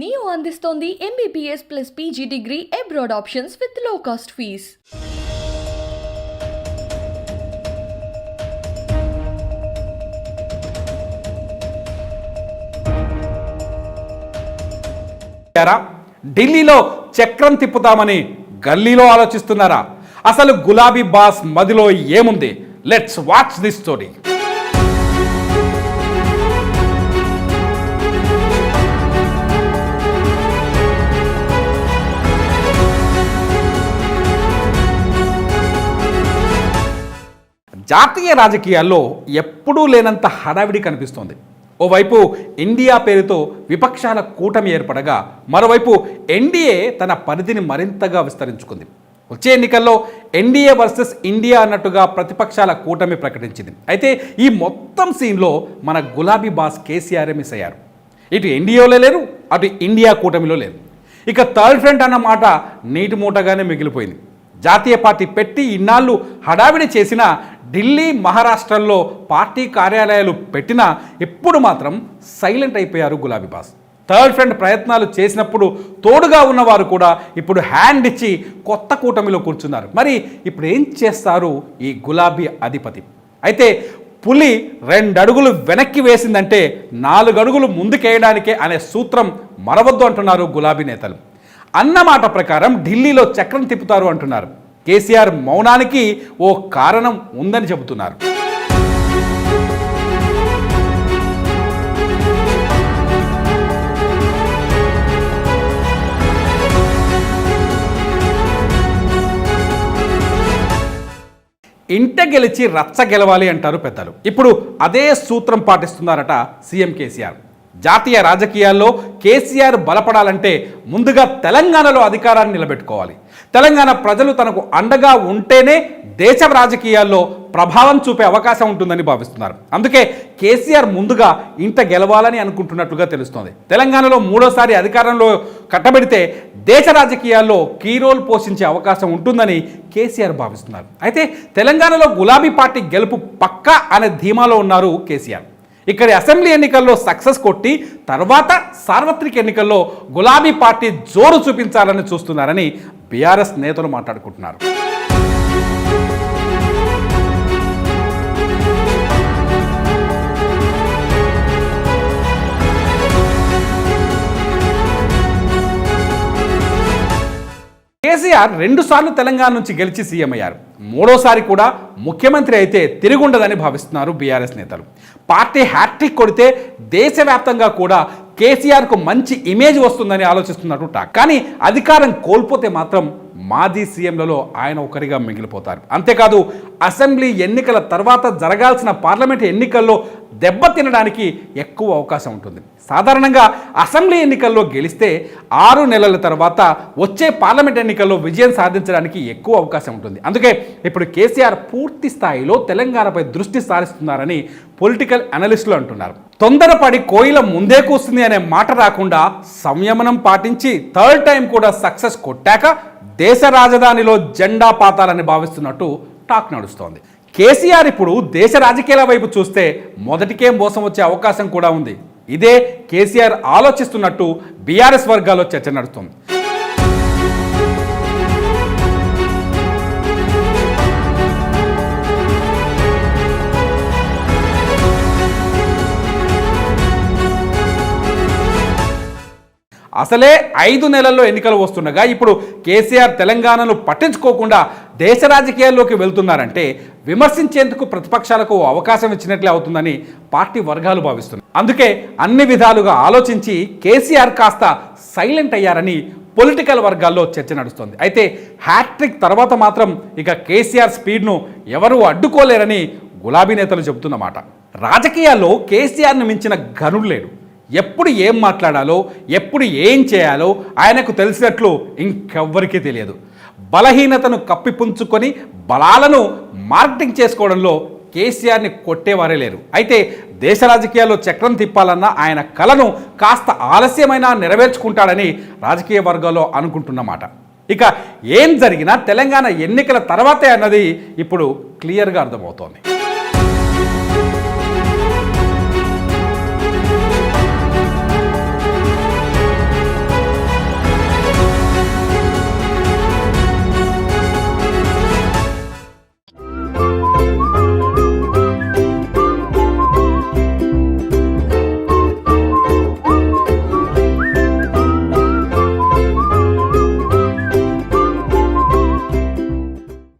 Neo అందిస్తోంది MBBS plus PG degree abroad options with లో cost fees. ఢిల్లీలో చక్రం తిప్పుతామని గల్లీలో ఆలోచిస్తున్నారా? అసలు గులాబీ బాస్ మదిలో ఏముంది? Let's watch this story. జాతీయ రాజకీయాల్లో ఎప్పుడూ లేనంత హడావిడి కనిపిస్తోంది. ఓవైపు ఇండియా పేరుతో విపక్షాల కూటమి ఏర్పడగా, మరోవైపు ఎన్డీఏ తన పరిధిని మరింతగా విస్తరించుకుంది. వచ్చే ఎన్నికల్లో ఎన్డీఏ వర్సెస్ ఇండియా అన్నట్టుగా ప్రతిపక్షాల కూటమి ప్రకటించింది. అయితే ఈ మొత్తం సీన్లో మన గులాబీ బాస్ కేసీఆర్ మిస్ అయ్యారు. ఇటు ఎన్డీఏలో లేరు, అటు ఇండియా కూటమిలో లేరు. ఇక థర్డ్ ఫ్రంట్ అన్న మాట నీటి మూటగానే మిగిలిపోయింది. జాతీయ పార్టీ పెట్టి ఇన్నాళ్ళు హడావిడి చేసిన ఢిల్లీ, మహారాష్ట్రల్లో పార్టీ కార్యాలయాలు పెట్టినా ఇప్పుడు మాత్రం సైలెంట్ అయిపోయారు గులాబీ బాస్. థర్డ్ ఫ్రంట్ ప్రయత్నాలు చేసినప్పుడు తోడుగా ఉన్నవారు కూడా ఇప్పుడు హ్యాండ్ ఇచ్చి కొత్త కూటమిలో కూర్చున్నారు. మరి ఇప్పుడు ఏం చేస్తారు ఈ గులాబీ అధిపతి? అయితే పులి 2 అడుగులు వెనక్కి వేసిందంటే 4 అడుగులు ముందుకేయడానికే అనే సూత్రం మరవద్దు అంటున్నారు గులాబీ నేతలు. అన్నమాట ప్రకారం ఢిల్లీలో చక్రం తిప్పుతారు అంటున్నారు. కేసీఆర్ మౌనానికి ఓ కారణం ఉందని చెబుతున్నారు. ఇంట గెలిచి రచ్చ గెలవాలి అంటారు పెద్దలు. ఇప్పుడు అదే సూత్రం పాటిస్తున్నారట సీఎం కేసీఆర్. జాతీయ రాజకీయాల్లో కేసీఆర్ బలపడాలంటే ముందుగా తెలంగాణలో అధికారాన్ని నిలబెట్టుకోవాలి. తెలంగాణ ప్రజలు తనకు అండగా ఉంటేనే దేశ రాజకీయాల్లో ప్రభావం చూపే అవకాశం ఉంటుందని భావిస్తున్నారు. అందుకే కేసీఆర్ ముందుగా ఇంట గెలవాలని అనుకుంటున్నట్లుగా తెలుస్తోంది. తెలంగాణలో 3వ అధికారంలో కట్టబెడితే దేశ రాజకీయాల్లో కీ రోల్ పోషించే అవకాశం ఉంటుందని కేసీఆర్ భావిస్తున్నారు. అయితే తెలంగాణలో గులాబీ పార్టీ గెలుపు పక్కా అనే ధీమాలో ఉన్నారు కేసీఆర్. ఇక్కడి అసెంబ్లీ ఎన్నికల్లో సక్సెస్ కొట్టి తర్వాత సార్వత్రిక ఎన్నికల్లో గులాబీ పార్టీ జోరు చూపించాలని చూస్తున్నారని బీఆర్ఎస్ నేతలు మాట్లాడుకుంటున్నారు. కేసీఆర్ 2 సార్లు తెలంగాణ నుంచి గెలిచి సీఎం అయ్యారు. 3వసారి కూడా ముఖ్యమంత్రి అయితే తిరుగుండదని భావిస్తున్నారు బీఆర్ఎస్ నేతలు. పార్టీ హ్యాట్రిక్ కొడితే దేశవ్యాప్తంగా కూడా కేసీఆర్కు మంచి ఇమేజ్ వస్తుందని ఆలోచిస్తున్నట్టు టాక్. కానీ అధికారం కోల్పోతే మాత్రం మాజీ సీఎంలలో ఆయన ఒకరిగా మిగిలిపోతారు. అంతేకాదు అసెంబ్లీ ఎన్నికల తర్వాత జరగాల్సిన పార్లమెంట్ ఎన్నికల్లో దెబ్బతినడానికి ఎక్కువ అవకాశం ఉంటుంది. సాధారణంగా అసెంబ్లీ ఎన్నికల్లో గెలిస్తే 6 నెలల తర్వాత వచ్చే పార్లమెంట్ ఎన్నికల్లో విజయం సాధించడానికి ఎక్కువ అవకాశం ఉంటుంది. అందుకే ఇప్పుడు కేసీఆర్ పూర్తి స్థాయిలో తెలంగాణపై దృష్టి సారిస్తున్నారని పొలిటికల్ అనలిస్టులు అంటున్నారు. తొందరపడి కోయిల ముందే కూస్తుంది అనే మాట రాకుండా సంయమనం పాటించి థర్డ్ టైం కూడా సక్సెస్ కొట్టాక దేశ రాజధానిలో జెండా పాతాలని భావిస్తున్నట్టు టాక్ నడుస్తోంది. కేసీఆర్ ఇప్పుడు దేశ రాజకీయాల వైపు చూస్తే మొదటికే మోసం వచ్చే అవకాశం కూడా ఉంది. ఇదే కేసీఆర్ ఆలోచిస్తున్నట్టు బీఆర్ఎస్ వర్గాల్లో చర్చ నడుస్తుంది. అసలే 5 నెలల్లో ఎన్నికలు వస్తుండగా ఇప్పుడు కేసీఆర్ తెలంగాణను పట్టించుకోకుండా దేశ రాజకీయాల్లోకి వెళ్తున్నారంటే విమర్శించేందుకు ప్రతిపక్షాలకు అవకాశం ఇచ్చినట్లే అవుతుందని పార్టీ వర్గాలు భావిస్తున్నాయి. అందుకే అన్ని విధాలుగా ఆలోచించి కేసీఆర్ కాస్త సైలెంట్ అయ్యారని పొలిటికల్ వర్గాల్లో చర్చ నడుస్తోంది. అయితే హ్యాట్రిక్ తర్వాత మాత్రం ఇక కేసీఆర్ స్పీడ్ను ఎవరూ అడ్డుకోలేరని గులాబీ నేతలు చెబుతున్నమాట. రాజకీయాల్లో కేసీఆర్ను మించిన ఘనుడు లేడు. ఎప్పుడు ఏం మాట్లాడాలో, ఎప్పుడు ఏం చేయాలో ఆయనకు తెలిసినట్లు ఇంకెవ్వరికీ తెలియదు. బలహీనతను కప్పిపుంచుకొని బలాలను మార్కెటింగ్ చేసుకోవడంలో కేసీఆర్ని కొట్టేవారే లేరు. అయితే దేశ రాజకీయాల్లో చక్రం తిప్పాలన్న ఆయన కలను కాస్త ఆలస్యమైనా నెరవేర్చుకుంటాడని రాజకీయ వర్గాల్లో అనుకుంటున్నమాట. ఇక ఏం జరిగినా తెలంగాణ ఎన్నికల తర్వాతే అన్నది ఇప్పుడు క్లియర్గా అర్థమవుతోంది.